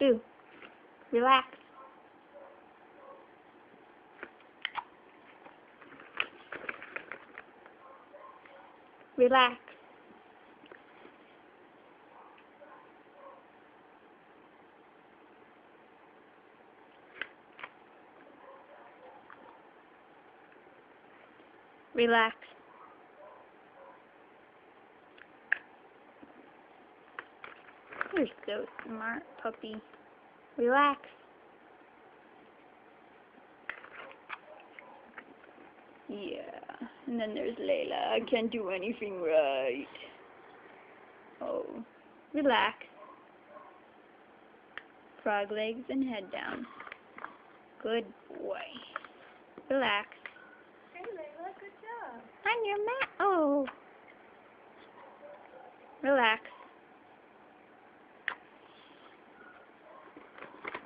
Boo. Relax. Relax. Relax. You're so smart, puppy. Relax. Yeah. And then there's Layla. I can't do anything right. Oh. Relax. Frog legs and head down. Good boy. Relax. Hey, Layla, good job. On your mat. Oh. Relax.